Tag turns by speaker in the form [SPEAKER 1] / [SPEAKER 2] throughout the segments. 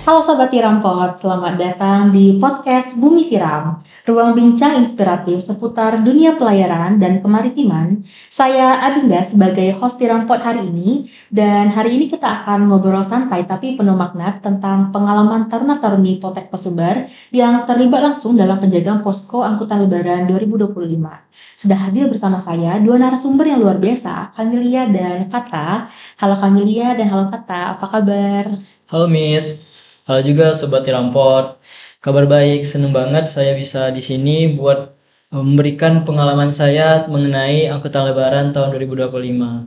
[SPEAKER 1] Halo Sobat Tirampot, selamat datang di podcast Bumi Tiram, ruang bincang inspiratif seputar dunia pelayaran dan kemaritiman. Saya Adinda sebagai host Tirampot hari ini, dan hari ini kita akan ngobrol santai tapi penuh makna tentang pengalaman taruna-taruni Poltek Pesumbar yang terlibat langsung dalam penjagaan posko angkutan lebaran 2025. Sudah hadir bersama saya dua narasumber yang luar biasa, Kamilia dan Fata. Halo Kamilia dan halo Fata, apa kabar?
[SPEAKER 2] Halo Miss, halo juga Sobat Tirampot. Kabar baik, seneng banget saya bisa di sini buat memberikan pengalaman saya mengenai angkutan lebaran tahun 2025.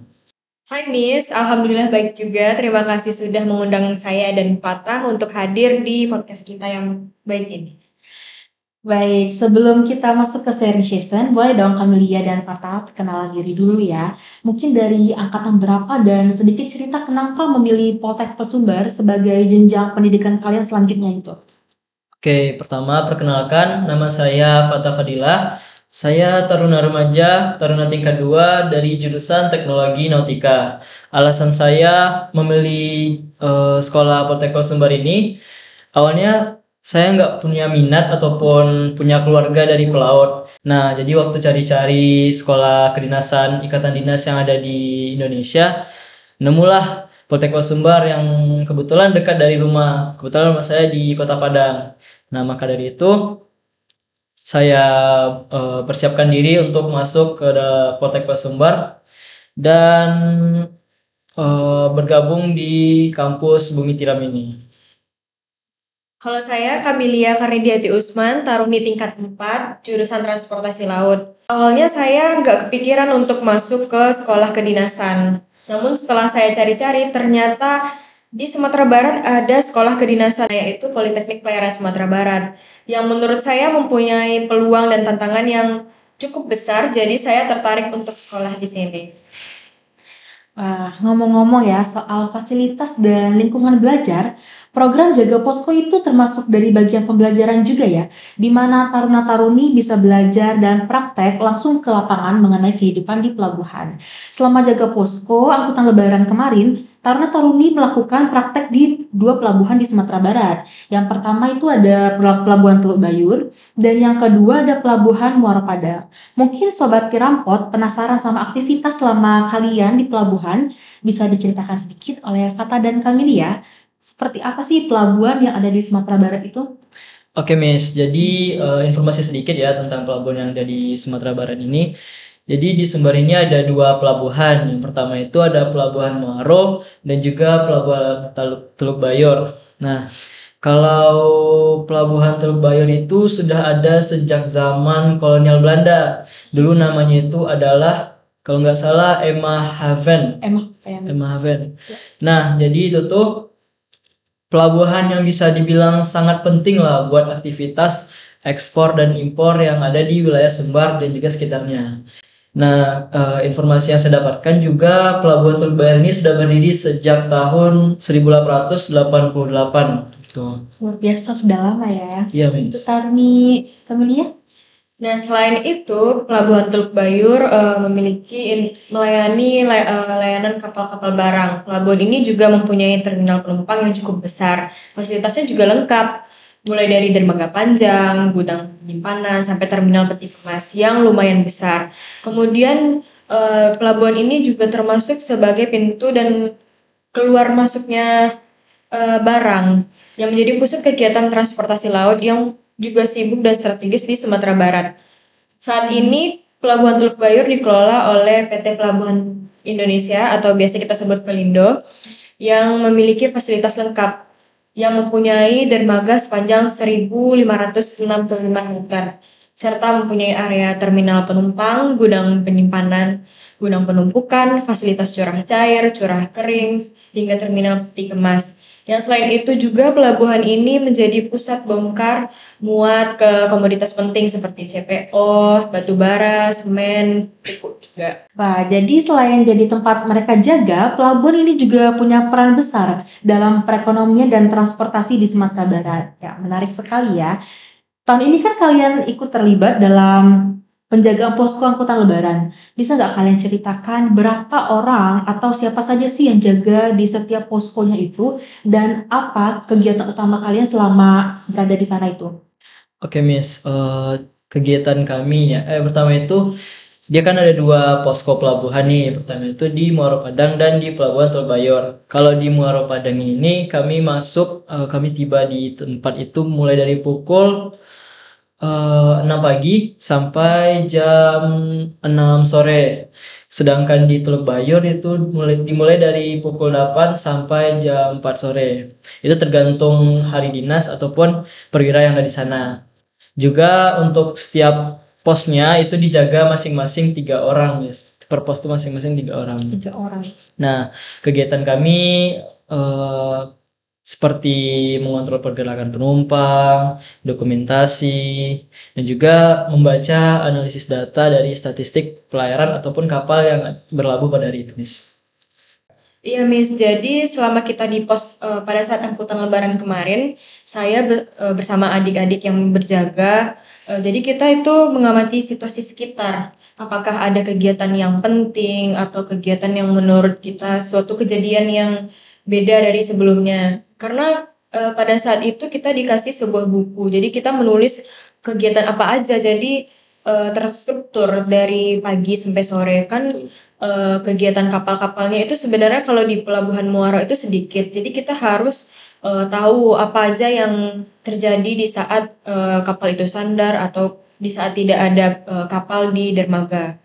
[SPEAKER 3] Hai Miss, Alhamdulillah baik juga. Terima kasih sudah mengundang saya dan Fatah untuk hadir di podcast kita yang baik ini.
[SPEAKER 1] Baik, sebelum kita masuk ke sharing session, boleh dong Kamilia dan Fata perkenalan diri dulu ya. Mungkin dari angkatan berapa dan sedikit cerita kenapa memilih Poltek Pesumbar sebagai jenjang pendidikan kalian selanjutnya itu.
[SPEAKER 2] Oke, pertama perkenalkan, nama saya Fatah Fadila. Saya taruna remaja, taruna tingkat 2 dari jurusan Teknologi Nautika. Alasan saya memilih sekolah Poltek Sumbar ini, awalnya saya nggak punya minat ataupun punya keluarga dari pelaut. Nah, jadi waktu cari-cari sekolah kedinasan ikatan dinas yang ada di Indonesia, nemulah Poltek Sumbar yang kebetulan dekat dari rumah. Kebetulan rumah saya di Kota Padang. Nah, maka dari itu saya persiapkan diri untuk masuk ke Poltek Sumbar dan bergabung di kampus Bumi Tiram ini.
[SPEAKER 3] Kalau saya Kamilia Karnidiati Usman, taruni tingkat 4, jurusan transportasi laut. Awalnya saya nggak kepikiran untuk masuk ke sekolah kedinasan. Namun setelah saya cari-cari, ternyata di Sumatera Barat ada sekolah kedinasan, yaitu Politeknik Pelayaran Sumatera Barat, yang menurut saya mempunyai peluang dan tantangan yang cukup besar, jadi saya tertarik untuk sekolah di sini.
[SPEAKER 1] Wah, ngomong-ngomong ya soal fasilitas dan lingkungan belajar, program Jaga Posko itu termasuk dari bagian pembelajaran juga ya, di mana taruna-taruni bisa belajar dan praktek langsung ke lapangan mengenai kehidupan di pelabuhan. Selama Jaga Posko angkutan lebaran kemarin, taruna-taruni melakukan praktek di dua pelabuhan di Sumatera Barat. Yang pertama itu ada Pelabuhan Teluk Bayur, dan yang kedua ada Pelabuhan Muara Padang. Mungkin Sobat Tirampot penasaran sama aktivitas selama kalian di pelabuhan, bisa diceritakan sedikit oleh Fata dan Kamilia, seperti apa sih pelabuhan yang ada di Sumatera Barat itu?
[SPEAKER 2] Oke, Miss. Jadi informasi sedikit ya tentang pelabuhan yang ada di Sumatera Barat ini. Jadi di Sumbar ini ada dua pelabuhan. Yang pertama itu ada Pelabuhan Muaro dan juga Pelabuhan Teluk Bayor. Nah, kalau Pelabuhan Teluk Bayor itu sudah ada sejak zaman kolonial Belanda. Dulu namanya itu adalah kalau nggak salah Emmahaven. Emmahaven. Nah, jadi itu tuh pelabuhan yang bisa dibilang sangat penting lah buat aktivitas ekspor dan impor yang ada di wilayah Sumbar dan juga sekitarnya. Nah, informasi yang saya dapatkan juga Pelabuhan Teluk Bayar ini sudah berdiri sejak tahun 1888 gitu.
[SPEAKER 1] Luar biasa, sudah lama ya.
[SPEAKER 2] Iya, Miss.
[SPEAKER 1] Taruni Kamilia?
[SPEAKER 3] Nah, selain itu, Pelabuhan Teluk Bayur memiliki melayani layanan kapal-kapal barang. Pelabuhan ini juga mempunyai terminal penumpang yang cukup besar. Fasilitasnya juga lengkap, mulai dari dermaga panjang, gudang penyimpanan, sampai terminal peti kemas yang lumayan besar. Kemudian, pelabuhan ini juga termasuk sebagai pintu dan keluar masuknya barang yang menjadi pusat kegiatan transportasi laut yang juga sibuk dan strategis di Sumatera Barat. Saat ini Pelabuhan Teluk Bayur dikelola oleh PT Pelabuhan Indonesia atau biasa kita sebut Pelindo yang memiliki fasilitas lengkap yang mempunyai dermaga sepanjang 1.565 meter serta mempunyai area terminal penumpang, gudang penyimpanan, gudang penumpukan, fasilitas curah cair, curah kering, hingga terminal peti kemas. Yang selain itu juga pelabuhan ini menjadi pusat bongkar muat ke komoditas penting seperti CPO, batu bara, semen, pupuk juga.
[SPEAKER 1] Wah, jadi selain jadi tempat mereka jaga, pelabuhan ini juga punya peran besar dalam perekonomian dan transportasi di Sumatera Barat. Ya, menarik sekali ya. Tahun ini kan kalian ikut terlibat dalam penjagaan posko angkutan lebaran. Bisa nggak kalian ceritakan berapa orang atau siapa saja sih yang jaga di setiap poskonya itu dan apa kegiatan utama kalian selama berada di sana itu?
[SPEAKER 2] Oke, Miss. Kegiatan kami ya. Pertama itu dia kan ada dua posko pelabuhan nih. Pertama itu di Muaro Padang dan di Pelabuhan Teluk Bayor. Kalau di Muaro Padang ini kami tiba di tempat itu mulai dari pukul 6 pagi sampai jam 6 sore. Sedangkan di Teluk Bayor itu dimulai dari pukul 8 sampai jam 4 sore. Itu tergantung hari dinas ataupun perwira yang ada di sana. Juga untuk setiap posnya itu dijaga masing-masing 3 orang, Miss. Per pos itu masing-masing 3 orang.
[SPEAKER 1] 3 orang.
[SPEAKER 2] Nah, kegiatan kami eh, seperti mengontrol pergerakan penumpang, dokumentasi, dan juga membaca analisis data dari statistik pelayaran ataupun kapal yang berlabuh pada hari itu, Miss.
[SPEAKER 3] Iya, Miss. Jadi selama kita di pos pada saat angkutan lebaran kemarin, saya bersama adik-adik yang berjaga. Jadi kita itu mengamati situasi sekitar. Apakah ada kegiatan yang penting atau kegiatan yang menurut kita suatu kejadian yang beda dari sebelumnya. Karena pada saat itu kita dikasih sebuah buku. Jadi kita menulis kegiatan apa aja. Jadi terstruktur dari pagi sampai sore kan. Kegiatan kapal-kapalnya itu sebenarnya kalau di Pelabuhan Muaro itu sedikit. Jadi kita harus tahu apa aja yang terjadi di saat kapal itu sandar atau di saat tidak ada kapal di dermaga.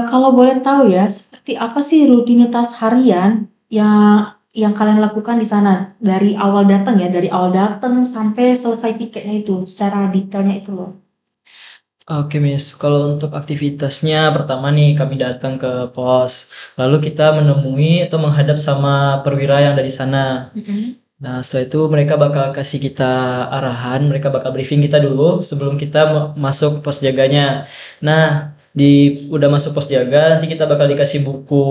[SPEAKER 1] Kalau boleh tahu ya, seperti apa sih rutinitas harian yang kalian lakukan di sana dari awal datang sampai selesai piketnya itu, secara detailnya itu loh.
[SPEAKER 2] Oke, Miss. Kalau untuk aktivitasnya, pertama nih kami datang ke pos. Lalu kita menemui atau menghadap sama perwira yang dari sana. Nah, setelah itu mereka bakal kasih kita arahan, mereka bakal briefing kita dulu sebelum kita masuk pos jaganya. Nah, udah masuk pos jaga, nanti kita bakal dikasih buku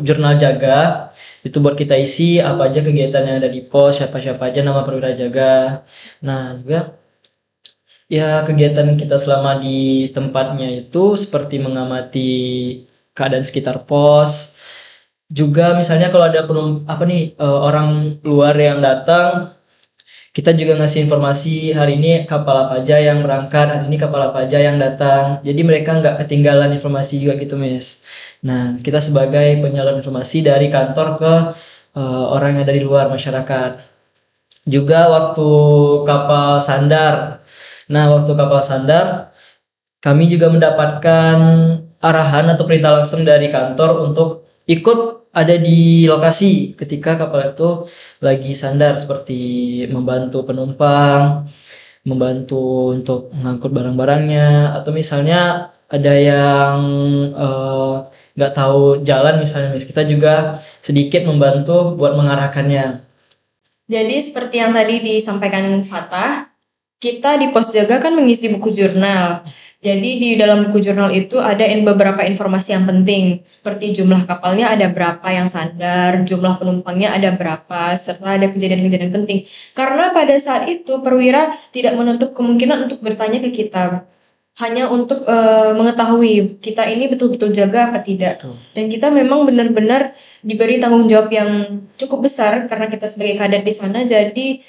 [SPEAKER 2] jurnal jaga. Itu buat kita isi apa aja kegiatan yang ada di pos, siapa-siapa aja nama perwira jaga. Nah, juga ya kegiatan kita selama di tempatnya itu seperti mengamati keadaan sekitar pos. Juga misalnya kalau ada orang luar yang datang, kita juga ngasih informasi hari ini kapal apa aja yang berangkat, hari ini kapal apa aja yang datang. Jadi mereka nggak ketinggalan informasi juga gitu, Miss. Nah, kita sebagai penyalur informasi dari kantor ke orang yang dari luar masyarakat. Juga waktu kapal sandar. Nah, waktu kapal sandar, kami juga mendapatkan arahan atau perintah langsung dari kantor untuk ikut ada di lokasi ketika kapal itu lagi sandar, seperti membantu penumpang, membantu untuk mengangkut barang-barangnya, atau misalnya ada yang nggak tahu jalan misalnya, kita juga sedikit membantu buat mengarahkannya.
[SPEAKER 3] Jadi seperti yang tadi disampaikan Fatah, kita di pos jaga kan mengisi buku jurnal. Jadi di dalam buku jurnal itu ada beberapa informasi yang penting, seperti jumlah kapalnya ada berapa yang sandar, jumlah penumpangnya ada berapa, serta ada kejadian-kejadian penting. Karena pada saat itu perwira tidak menutup kemungkinan untuk bertanya ke kita, hanya untuk mengetahui kita ini betul-betul jaga apa tidak. Dan kita memang benar-benar diberi tanggung jawab yang cukup besar karena kita sebagai kadet di sana. Jadi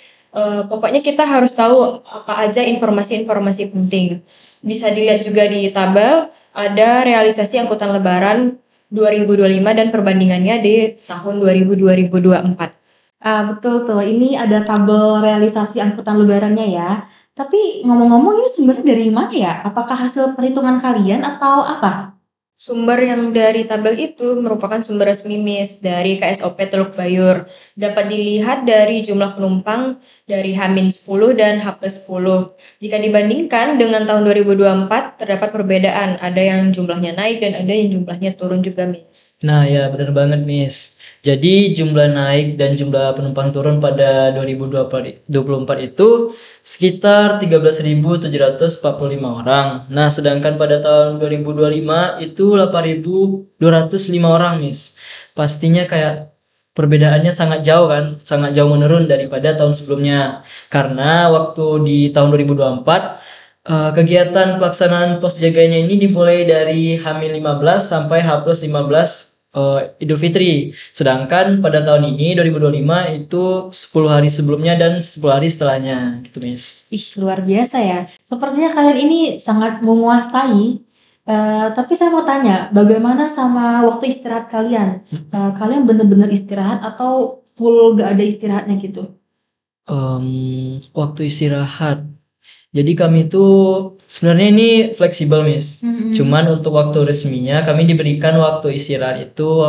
[SPEAKER 3] pokoknya kita harus tahu apa aja informasi-informasi penting. Bisa dilihat juga di tabel, ada realisasi angkutan lebaran 2025 dan perbandingannya di tahun 2024.
[SPEAKER 1] Betul tuh, ini ada tabel realisasi angkutan lebarannya ya. Tapi ngomong-ngomong ini sumbernya dari mana ya? Apakah hasil perhitungan kalian atau apa?
[SPEAKER 3] Sumber yang dari tabel itu merupakan sumber resmi Miss dari KSOP Teluk Bayur. Dapat dilihat dari jumlah penumpang dari H-10 dan H+10. Jika dibandingkan dengan tahun 2024, terdapat perbedaan. Ada yang jumlahnya naik dan ada yang jumlahnya turun juga, Miss.
[SPEAKER 2] Nah, ya benar banget, Miss. Jadi jumlah naik dan jumlah penumpang turun pada 2024 itu sekitar 13.745 orang. Nah, sedangkan pada tahun 2025 itu 8.205 orang, Miss. Pastinya kayak perbedaannya sangat jauh kan, sangat jauh menurun daripada tahun sebelumnya. Karena waktu di tahun 2024 Kegiatan pelaksanaan pos jaganya ini dimulai dari H-15 sampai H+15 Idul Fitri. Sedangkan pada tahun ini 2025 itu 10 hari sebelumnya dan 10 hari setelahnya gitu, Miss.
[SPEAKER 1] Ih, luar biasa ya. Sepertinya kalian ini sangat menguasai. Tapi saya mau tanya, bagaimana sama waktu istirahat kalian? Kalian bener-bener istirahat atau full gak ada istirahatnya gitu?
[SPEAKER 2] Waktu istirahat. Jadi kami tuh sebenarnya ini fleksibel, Miss. Cuman untuk waktu resminya kami diberikan waktu istirahat itu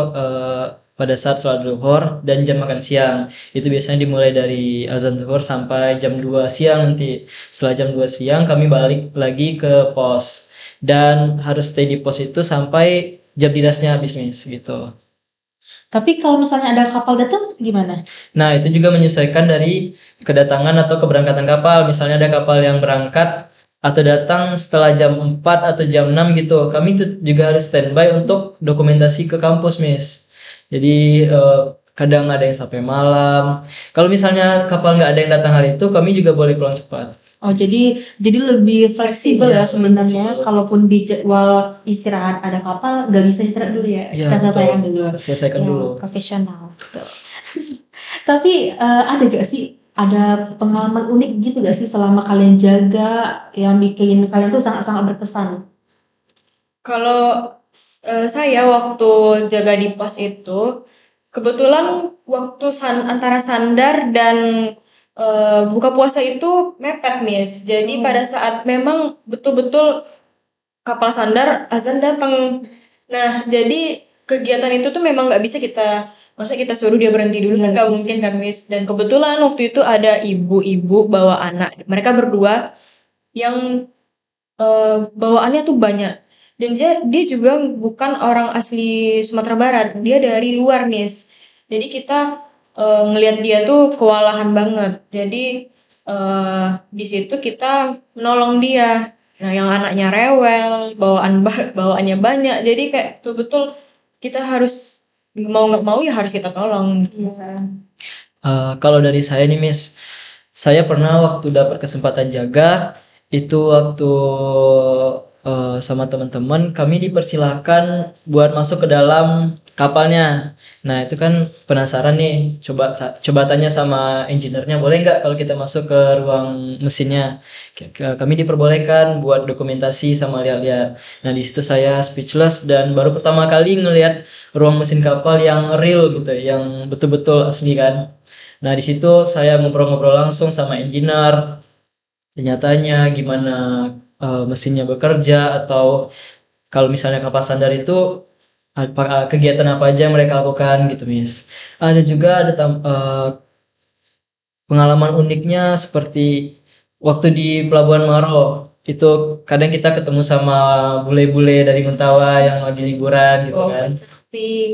[SPEAKER 2] pada saat sholat zuhur dan jam makan siang. Itu biasanya dimulai dari azan zuhur sampai jam 2 siang nanti. Setelah jam 2 siang kami balik lagi ke pos. Dan harus stay di pos itu sampai jam dinasnya habis, Miss, gitu.
[SPEAKER 1] Tapi kalau misalnya ada kapal datang gimana?
[SPEAKER 2] Nah, itu juga menyesuaikan dari kedatangan atau keberangkatan kapal. Misalnya ada kapal yang berangkat atau datang setelah jam 4 atau jam 6 gitu. Kami itu juga harus standby untuk dokumentasi ke kampus, Miss. Jadi kadang ada yang sampai malam. Kalau misalnya kapal nggak ada yang datang hari itu, kami juga boleh pulang cepat.
[SPEAKER 1] Oh, jadi lebih fleksibel ya
[SPEAKER 2] Iya,
[SPEAKER 1] sebenarnya.
[SPEAKER 2] fleksibel.
[SPEAKER 1] Kalaupun di jadwal istirahat ada kapal, nggak bisa istirahat dulu ya.
[SPEAKER 2] Iya,
[SPEAKER 1] Kita
[SPEAKER 2] betul.
[SPEAKER 1] selesaikan dulu.
[SPEAKER 2] Selesaikan
[SPEAKER 1] Ya,
[SPEAKER 2] dulu.
[SPEAKER 1] profesional. Betul. Tapi ada gak sih ada pengalaman unik gitu gak sih selama kalian jaga yang bikin kalian tuh sangat-sangat berkesan?
[SPEAKER 3] Kalau saya waktu jaga di pos itu, kebetulan waktu antara sandar dan buka puasa itu mepet, Miss. Jadi pada saat memang betul-betul kapal sandar, azan datang. Nah, jadi kegiatan itu tuh memang nggak bisa masa kita suruh dia berhenti dulu kan nggak mungkin kan, Miss. Dan kebetulan waktu itu ada ibu-ibu bawa anak. Mereka berdua yang bawaannya tuh banyak. Dan dia juga bukan orang asli Sumatera Barat, dia dari luar, Miss. Jadi kita ngelihat dia tuh kewalahan banget. Jadi di situ kita menolong dia. Nah, yang anaknya rewel, bawaannya banyak. Jadi kayak betul-betul kita harus mau nggak mau ya harus kita tolong.
[SPEAKER 2] Kalau dari saya nih, Miss, saya pernah waktu dapat kesempatan jaga itu waktu sama teman-teman kami dipersilahkan buat masuk ke dalam kapalnya. Nah, itu kan penasaran nih, coba tanya sama engineer-nya boleh nggak kalau kita masuk ke ruang mesinnya. Kami diperbolehkan buat dokumentasi sama lihat-lihat. Nah, di situ saya speechless dan baru pertama kali ngelihat ruang mesin kapal yang real gitu, yang betul-betul asli kan. Nah, di situ saya ngobrol-ngobrol langsung sama engineer, nyatanya gimana mesinnya bekerja atau kalau misalnya kapal sandar itu kegiatan apa aja yang mereka lakukan gitu, Miss. Ada juga pengalaman uniknya seperti waktu di Pelabuhan Maro. Itu kadang kita ketemu sama bule-bule dari Mentawai yang lagi liburan gitu kan.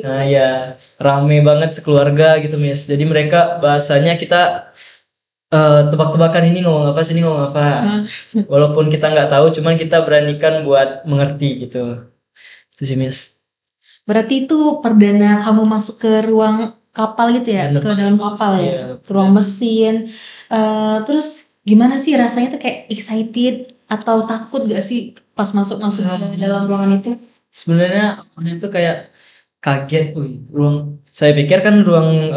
[SPEAKER 2] Nah, ya rame banget sekeluarga gitu, Miss. Jadi mereka bahasanya kita tebak-tebakan ini ngomong apa sih, ini ngomong apa. Walaupun kita nggak tahu, cuman kita beranikan buat mengerti gitu. Itu sih, Miss.
[SPEAKER 1] Berarti itu perdana kamu masuk ke ruang kapal gitu ya,
[SPEAKER 2] Bener
[SPEAKER 1] ke
[SPEAKER 2] banget,
[SPEAKER 1] dalam
[SPEAKER 2] Miss.
[SPEAKER 1] kapal ya,
[SPEAKER 2] Iya,
[SPEAKER 1] ke ruang mesin. Terus gimana sih rasanya tuh kayak excited atau takut gak sih pas masuk-masuk ke dalam ruangan itu?
[SPEAKER 2] Sebenarnya awalnya itu kayak kaget, saya pikir kan ruang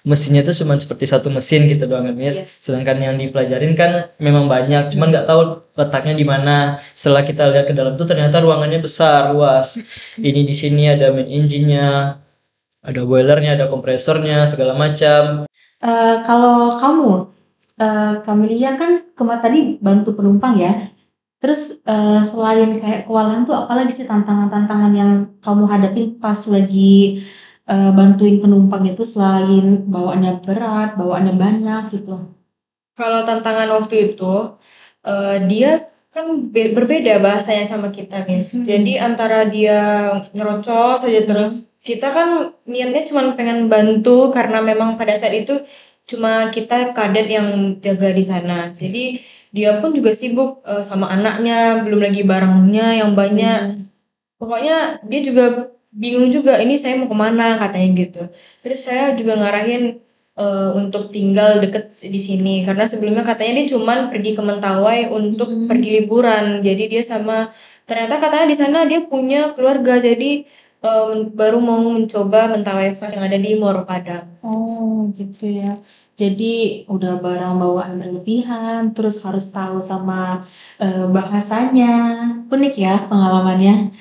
[SPEAKER 2] mesinnya itu cuma seperti satu mesin gitu doang kan, Miss. Sedangkan yang dipelajarin kan memang banyak, cuman nggak tahu letaknya di mana. Setelah kita lihat ke dalam tuh ternyata ruangannya besar, luas. Ini di sini ada main engine-nya, ada boilernya, ada kompresornya, segala macam.
[SPEAKER 1] Kalau kamu, Camelia kan tadi bantu penumpang ya. Terus selain kayak kewalahan tuh apalagi sih tantangan-tantangan yang kamu hadapin pas lagi bantuin penumpang itu selain bawaannya berat, bawaannya banyak gitu?
[SPEAKER 3] Kalau tantangan waktu itu, dia kan berbeda bahasanya sama kita, Miss. Jadi antara dia nyerocos saja terus kita kan niatnya cuma pengen bantu karena memang pada saat itu cuma kita kadet yang jaga di sana. Jadi dia pun juga sibuk sama anaknya, belum lagi barangnya yang banyak. Pokoknya dia juga bingung juga, ini saya mau kemana katanya gitu. Terus saya juga ngarahin untuk tinggal deket di sini. Karena sebelumnya katanya dia cuman pergi ke Mentawai untuk pergi liburan. Jadi dia ternyata katanya di sana dia punya keluarga. Jadi baru mau mencoba Mentawai Fest yang ada di Muaro Padang.
[SPEAKER 1] Oh, gitu ya. Jadi udah barang bawaan berlebihan, terus harus tahu sama bahasanya. Unik ya pengalamannya.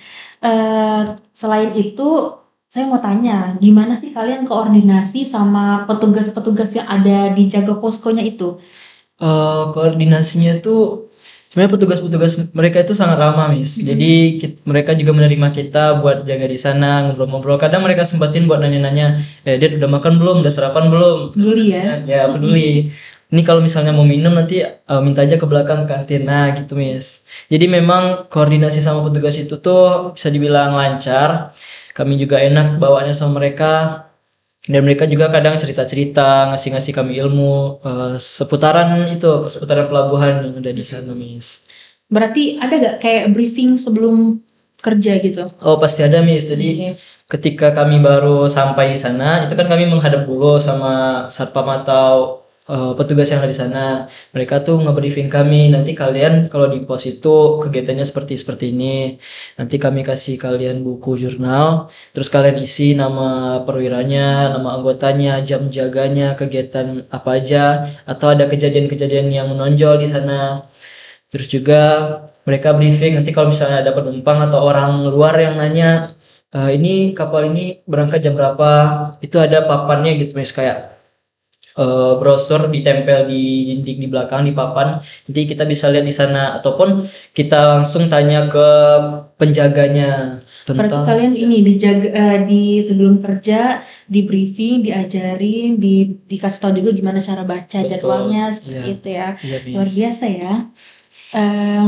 [SPEAKER 1] Selain itu, saya mau tanya, gimana sih kalian koordinasi sama petugas-petugas yang ada di jaga poskonya itu?
[SPEAKER 2] Koordinasinya tuh sebenarnya petugas-petugas mereka itu sangat ramah, Miss. Jadi mereka juga menerima kita buat jaga di sana, ngobrol-ngobrol. Kadang mereka sempatin buat nanya-nanya, dia udah makan belum, udah sarapan belum?
[SPEAKER 1] Peduli ya?
[SPEAKER 2] Ya, peduli. Ini kalau misalnya mau minum nanti minta aja ke belakang kantin, nah gitu, Miss. Jadi memang koordinasi sama petugas itu tuh bisa dibilang lancar. Kami juga enak bawaannya sama mereka. Dan mereka juga kadang cerita-cerita, ngasih-ngasih kami ilmu seputaran pelabuhan yang ada di sana, Miss.
[SPEAKER 1] Berarti ada gak kayak briefing sebelum kerja gitu?
[SPEAKER 2] Oh, pasti ada, Miss. Jadi
[SPEAKER 1] Oke.
[SPEAKER 2] ketika kami baru sampai di sana, itu kan kami menghadap dulu sama satpam atau petugas yang ada di sana. Mereka tuh nge-briefing kami, nanti kalian kalau di pos itu kegiatannya seperti ini. Nanti kami kasih kalian buku jurnal, terus kalian isi nama perwiranya, nama anggotanya, jam jaganya, kegiatan apa aja, atau ada kejadian-kejadian yang menonjol di sana. Terus juga mereka briefing nanti kalau misalnya ada penumpang atau orang luar yang nanya, ini kapal ini berangkat jam berapa, itu ada papannya gitu, Mas, kayak brosur ditempel di dinding di belakang di papan. Nanti kita bisa lihat di sana ataupun kita langsung tanya ke penjaganya
[SPEAKER 1] Berarti
[SPEAKER 2] tentang
[SPEAKER 1] kalian ini di sebelum kerja di briefing, diajarin, dikasih tahu juga gimana cara baca
[SPEAKER 2] Betul.
[SPEAKER 1] jadwalnya seperti
[SPEAKER 2] Iya.
[SPEAKER 1] itu ya.
[SPEAKER 2] Iya,
[SPEAKER 1] Luar
[SPEAKER 2] Miss.
[SPEAKER 1] biasa ya. Eh,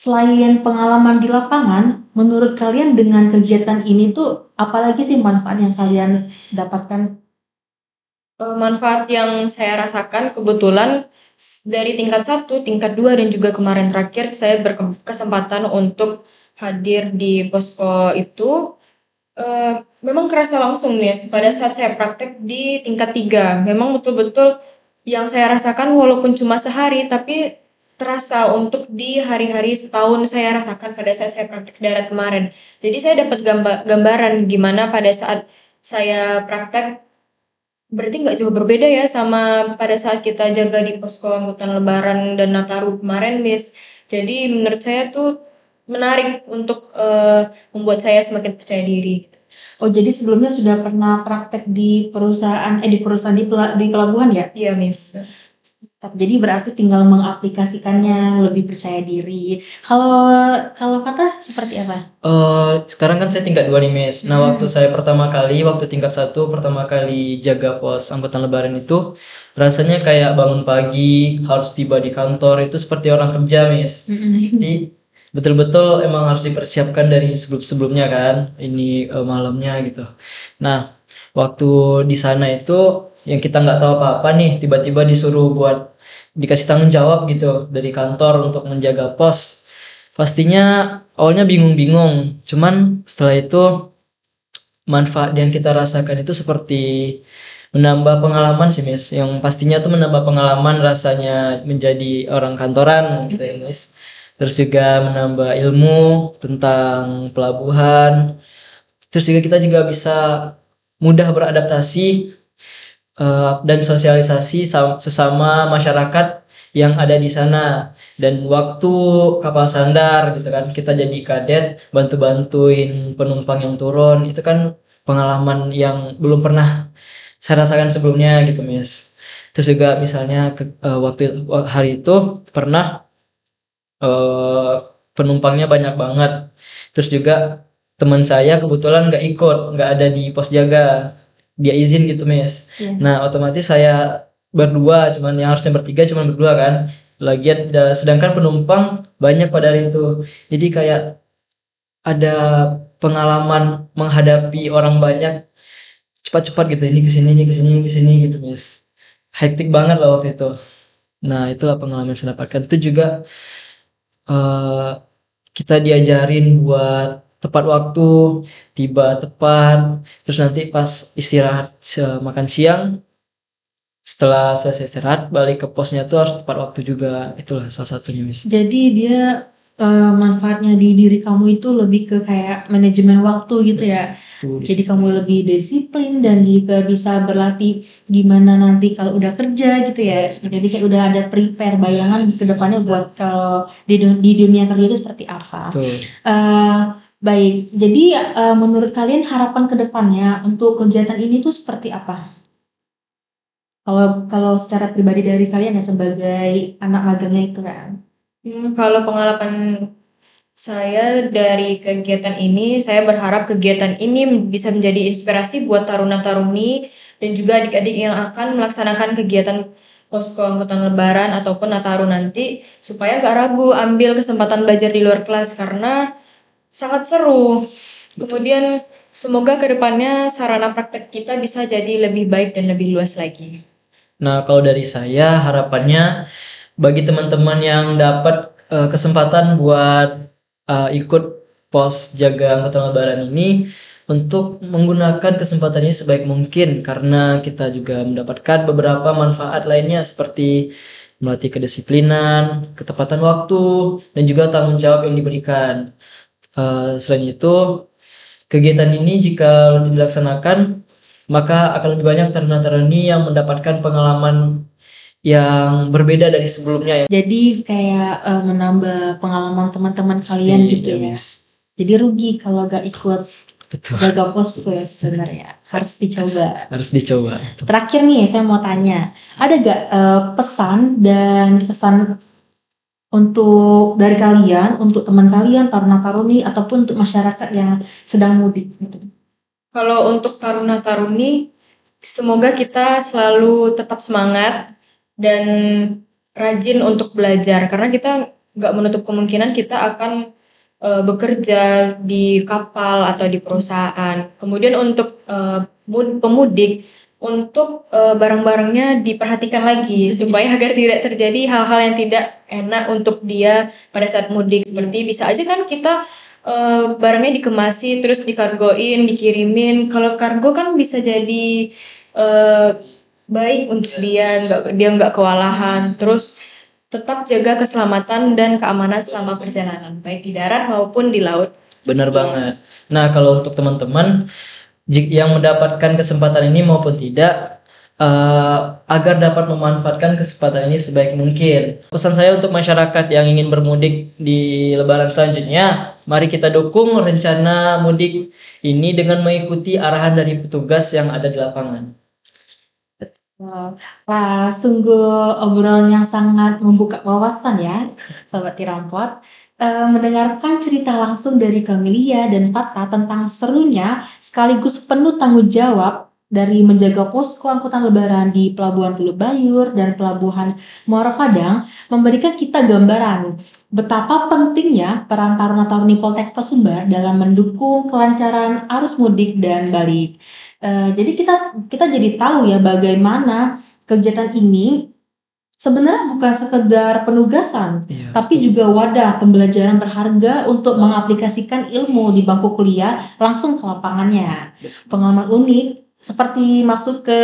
[SPEAKER 1] Selain pengalaman di lapangan, menurut kalian dengan kegiatan ini tuh apalagi sih manfaat yang kalian dapatkan?
[SPEAKER 3] Manfaat yang saya rasakan kebetulan dari tingkat 1, tingkat 2, dan juga kemarin terakhir saya berkesempatan untuk hadir di posko itu. Memang kerasa langsung nih pada saat saya praktek di tingkat 3. Memang betul-betul yang saya rasakan walaupun cuma sehari, tapi terasa untuk di hari-hari setahun saya rasakan pada saat saya praktek darat kemarin. Jadi saya dapat gambaran gimana pada saat saya praktek. Berarti nggak jauh berbeda ya sama pada saat kita jaga di posko angkutan lebaran dan Nataru kemarin, Miss. Jadi menurut saya tuh menarik untuk membuat saya semakin percaya diri.
[SPEAKER 1] Oh, jadi sebelumnya sudah pernah praktek di perusahaan di pelabuhan ya?
[SPEAKER 3] Iya, Miss.
[SPEAKER 1] Jadi berarti tinggal mengaplikasikannya lebih percaya diri. Kalau Fatah seperti apa?
[SPEAKER 2] Sekarang kan saya tingkat 2 nih, Miss. Nah, waktu tingkat 1 pertama kali jaga pos angkutan lebaran itu rasanya kayak bangun pagi, harus tiba di kantor itu seperti orang kerja, Miss. Jadi betul-betul emang harus dipersiapkan dari sebelum-sebelumnya kan, ini malamnya gitu. Nah, waktu di sana itu yang kita nggak tahu apa-apa nih, tiba-tiba dikasih tanggung jawab gitu dari kantor untuk menjaga pos. Pastinya awalnya bingung-bingung, cuman setelah itu manfaat yang kita rasakan itu seperti menambah pengalaman sih, Miss. Yang pastinya tuh menambah pengalaman rasanya menjadi orang kantoran gitu ya, Miss. Terus juga menambah ilmu tentang pelabuhan. Terus juga kita juga bisa mudah beradaptasi dan sosialisasi sesama masyarakat yang ada di sana. Dan waktu kapal sandar gitu kan, kita jadi kadet bantu-bantuin penumpang yang turun, itu kan pengalaman yang belum pernah saya rasakan sebelumnya gitu, Miss. Terus juga misalnya waktu hari itu pernah penumpangnya banyak banget. Terus juga teman saya kebetulan nggak ada di pos jaga. Dia izin gitu, Miss.
[SPEAKER 1] Iya.
[SPEAKER 2] Nah, otomatis saya berdua, cuman yang harusnya bertiga cuman berdua kan. Lagian sedangkan penumpang banyak pada hari itu. Jadi kayak ada pengalaman menghadapi orang banyak cepat-cepat gitu. Ini ke sini gitu, Miss. Hektik banget lah waktu itu. Nah, itulah pengalaman yang saya dapatkan. Itu juga kita diajarin buat tepat waktu, tiba tepat, terus nanti pas istirahat makan siang Setelah selesai istirahat balik ke posnya tuh harus tepat waktu juga. Itulah salah satunya, Miss.
[SPEAKER 1] Jadi dia manfaatnya di diri kamu itu lebih ke kayak manajemen waktu gitu ya.
[SPEAKER 2] Tuh,
[SPEAKER 1] Jadi kamu lebih disiplin dan juga bisa berlatih gimana nanti kalau udah kerja gitu ya. Jadi kayak udah ada prepare bayangan ke depannya buat kalau di dunia kerja itu seperti apa.
[SPEAKER 2] Tuh.
[SPEAKER 1] Baik, jadi menurut kalian harapan ke depannya untuk kegiatan ini tuh seperti apa? Kalau secara pribadi dari kalian ya sebagai anak magangnya itu kan.
[SPEAKER 3] Kalau pengalaman saya dari kegiatan ini, saya berharap kegiatan ini bisa menjadi inspirasi buat taruna-taruni dan juga adik-adik yang akan melaksanakan kegiatan posko angkutan lebaran ataupun Nataru nanti, supaya nggak ragu ambil kesempatan belajar di luar kelas karena sangat seru. Kemudian semoga kedepannya sarana praktek kita bisa jadi lebih baik dan lebih luas lagi.
[SPEAKER 2] Nah, kalau dari saya harapannya bagi teman-teman yang dapat kesempatan buat ikut pos jaga angkutan lebaran ini untuk menggunakan kesempatan ini sebaik mungkin, karena kita juga mendapatkan beberapa manfaat lainnya seperti melatih kedisiplinan, ketepatan waktu, dan juga tanggung jawab yang diberikan. Selain itu, kegiatan ini jika rutin dilaksanakan, maka akan lebih banyak taruna-taruni yang mendapatkan pengalaman yang berbeda dari sebelumnya ya.
[SPEAKER 1] Jadi kayak menambah pengalaman teman-teman kalian
[SPEAKER 2] Pasti,
[SPEAKER 1] gitu
[SPEAKER 2] ya,
[SPEAKER 1] ya.
[SPEAKER 2] Miss.
[SPEAKER 1] Jadi rugi kalau gak ikut
[SPEAKER 2] Betul.
[SPEAKER 1] jaga posko ya sebenarnya. Harus dicoba.
[SPEAKER 2] Harus dicoba.
[SPEAKER 1] Terakhir nih saya mau tanya, ada gak pesan dan kesan untuk dari kalian, untuk teman kalian, taruna-taruni ataupun untuk masyarakat yang sedang mudik gitu?
[SPEAKER 3] Kalau untuk taruna-taruni, semoga kita selalu tetap semangat dan rajin untuk belajar karena kita nggak menutup kemungkinan kita akan bekerja di kapal atau di perusahaan. Kemudian untuk pemudik, untuk barang-barangnya diperhatikan lagi supaya agar tidak terjadi hal-hal yang tidak enak untuk dia pada saat mudik. Seperti bisa aja kan kita barangnya dikemasi terus dikargoin, dikirimin. Kalau kargo kan bisa jadi baik untuk dia nggak kewalahan. Terus tetap jaga keselamatan dan keamanan selama perjalanan, baik di darat maupun di laut.
[SPEAKER 2] Benar banget. Nah, kalau untuk teman-teman yang mendapatkan kesempatan ini maupun tidak, agar dapat memanfaatkan kesempatan ini sebaik mungkin. Pesan saya untuk masyarakat yang ingin bermudik di lebaran selanjutnya, mari kita dukung rencana mudik ini dengan mengikuti arahan dari petugas yang ada di lapangan.
[SPEAKER 1] Wah, sungguh obrolan yang sangat membuka wawasan ya, Sobat Tirampot. Mendengarkan cerita langsung dari Camelia dan Fata tentang serunya sekaligus penuh tanggung jawab dari menjaga posko angkutan lebaran di Pelabuhan Teluk Bayur dan Pelabuhan Muara Padang memberikan kita gambaran betapa pentingnya peran taruna-taruni Poltek Sumbar dalam mendukung kelancaran arus mudik dan balik. Jadi kita jadi tahu ya bagaimana kegiatan ini sebenarnya bukan sekedar penugasan,
[SPEAKER 2] Iya,
[SPEAKER 1] tapi
[SPEAKER 2] betul.
[SPEAKER 1] juga wadah pembelajaran berharga untuk mengaplikasikan ilmu di bangku kuliah langsung ke lapangannya. Pengalaman unik seperti masuk ke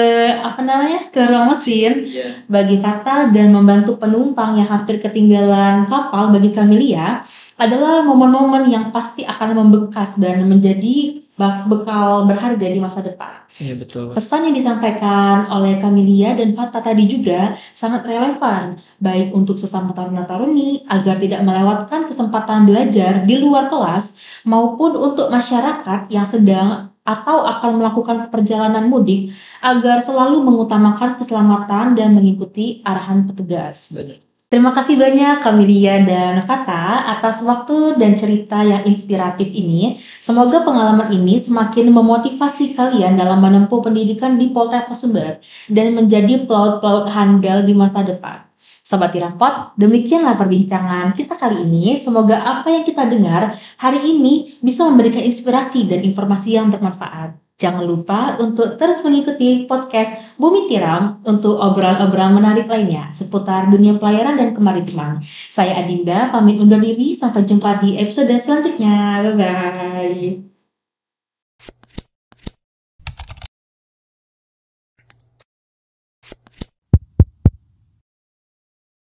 [SPEAKER 1] ke ruang mesin
[SPEAKER 2] Iya.
[SPEAKER 1] bagi Kata dan membantu penumpang yang hampir ketinggalan kapal bagi Camelia adalah momen-momen yang pasti akan membekas dan menjadi bekal berharga di masa depan.
[SPEAKER 2] Iya, betul.
[SPEAKER 1] Pesan yang disampaikan oleh Camelia dan Fata tadi juga sangat relevan, baik untuk sesama taruna-taruni agar tidak melewatkan kesempatan belajar di luar kelas, maupun untuk masyarakat yang sedang atau akan melakukan perjalanan mudik agar selalu mengutamakan keselamatan dan mengikuti arahan petugas.
[SPEAKER 2] Benar.
[SPEAKER 1] Terima kasih banyak Camelia dan Fata atas waktu dan cerita yang inspiratif ini. Semoga pengalaman ini semakin memotivasi kalian dalam menempuh pendidikan di Poltek Sumbar dan menjadi pelaut-pelaut handal di masa depan. Sobat Tirampot, demikianlah perbincangan kita kali ini. Semoga apa yang kita dengar hari ini bisa memberikan inspirasi dan informasi yang bermanfaat. Jangan lupa untuk terus mengikuti podcast Bumi Tiram untuk obrolan-obrolan menarik lainnya seputar dunia pelayaran dan kemaritiman. Saya Adinda, pamit undur diri. Sampai jumpa di episode selanjutnya. Bye-bye.